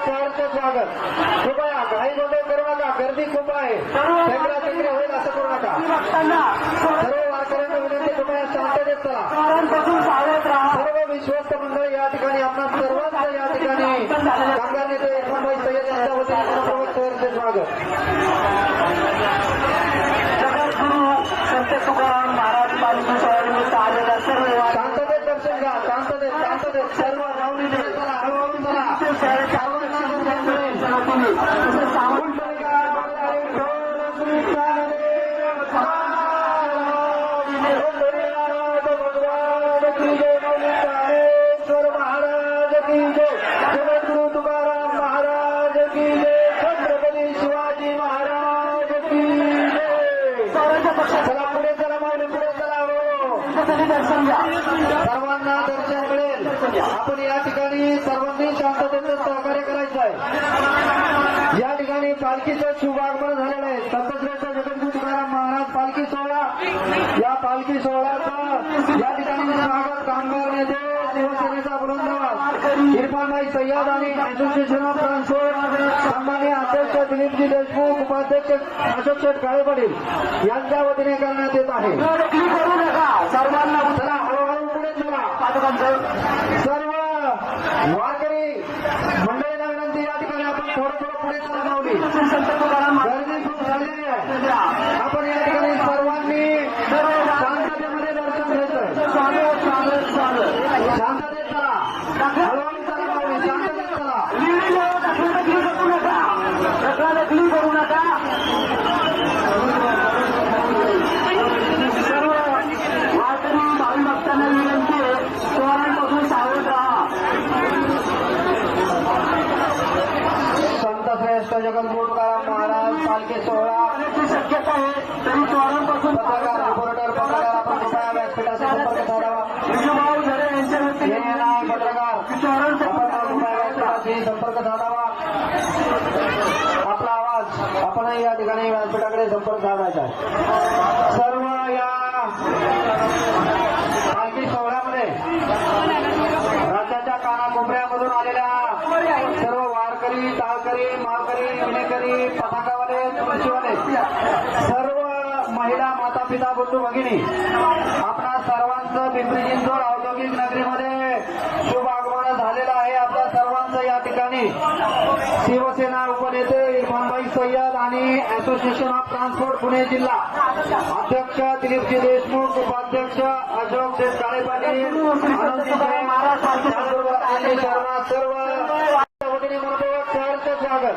सहर्ष स्वागत. कृपया घाई गोंधळ करू नका, गर्दी खूप आहे, टेकडा टेकडी होईल असं करू नका. सर्व वारकऱ्यांना विनंती, कृपया शांततेत चला. सर्व विश्वस्त मंडळ या ठिकाणी आपणा सर्वांचं या ठिकाणी कामगार नेते इरफानभाई सय्यद यांच्या वतीने मनपूर्वक सहर्ष स्वागत. संत तुकाराम महाराज पालखी सोहळ्यानिमित्त आलेल्या सर्व शांततेत दर्शन घ्या, शांततेत शांततेत सर्व राहुली चला, हळूहळू चला. जगद्गुरु तुकाराम महाराज की जय. छत्रपती शिवाजी महाराज की जय. चला पुढे चला, माऊली पुढे चला. हो, दर्शन घ्या. सर्वांना दर्शन मिळेल. आपण या ठिकाणी सर्वांनी शांततेचं सहकार्य करायचं आहे. या ठिकाणी पालखीचं शुभ आगमन झालेलं आहे. संतश्रेष्ठ जगद्गुरु तुकाराम महाराज पालखी सोहळा, या पालखी सोहळ्याचं या ठिकाणी स्वागत कामगार नेते शिवसेनेचा बुलंदाबाद इरफानभाई सय्यद आणि असोसिएशन ऑफ ट्रान्सपोर्ट सन्माननीय अध्यक्ष दिलीपजी देशमुख, उपाध्यक्ष अशोक शेठ काळे पाटील यांच्या वतीने करण्यात येत आहे. सर्वांना चला, हळूहळू पुढे चला. सर्व वारकरी मंडळींना विनंती, या ठिकाणी आपण थोडं थोडं पुढे चला. माऊली संत तुकाराम गर्दी खूप झालेली आहे. आपण या ठिकाणी सर्वांनी शांततेमध्ये दर्शन घ्यायचं. शांततेत चला, हळूहळू चला. माऊली शांततेत चला. दखल करू नका. सर्व वारकरी भावी भक्तांना विनंती आहे, चोरांपासून सावध राहा. संत श्रेष्ठ जगद्गुरु तुकाराम महाराज पालखी सोहळा शक्यता आहे तरी चोरांपासून पत्रकार रिपोर्टर पत्रकार आपण कृपया व्यासपीठाचा संपर्क साधावा. विजूभाऊ झरे यांच्या हे वतीने नाही पत्रकार आपण कृपया व्यासपीठाशी संपर्क साधावा. आपला आवाज आपणही या ठिकाणी व्यासपीठाकडे संपर्क साधायचा आहे. सर्व या पालखी सोहळ्यामध्ये राज्याच्या कानाकोपऱ्यामधून आलेल्या सर्व वारकरी, टाळकरी, मालकरी, विणेकरी, पताकावाले, तुळशीवाले, सर्व महिला, माता, पिता, बंधू भगिनी, आपणा सर्वांचं पिंपरी चिंचवड औद्योगिक नगरीमध्ये शुभ आगमन झालेलं आहे. आपल्या सर्वांचं या ठिकाणी शिवसेना उपनेते इरफानभाई सय्यद आणि असोसिएशन ऑफ ट्रान्सपोर्ट पुणे जिल्हा अध्यक्ष दिलीपजी देशमुख, उपाध्यक्ष अशोक शेठ काळे पाटील, आनंदी शर्मा, सर्व वतीने मनपूर्वक सहर्ष स्वागत.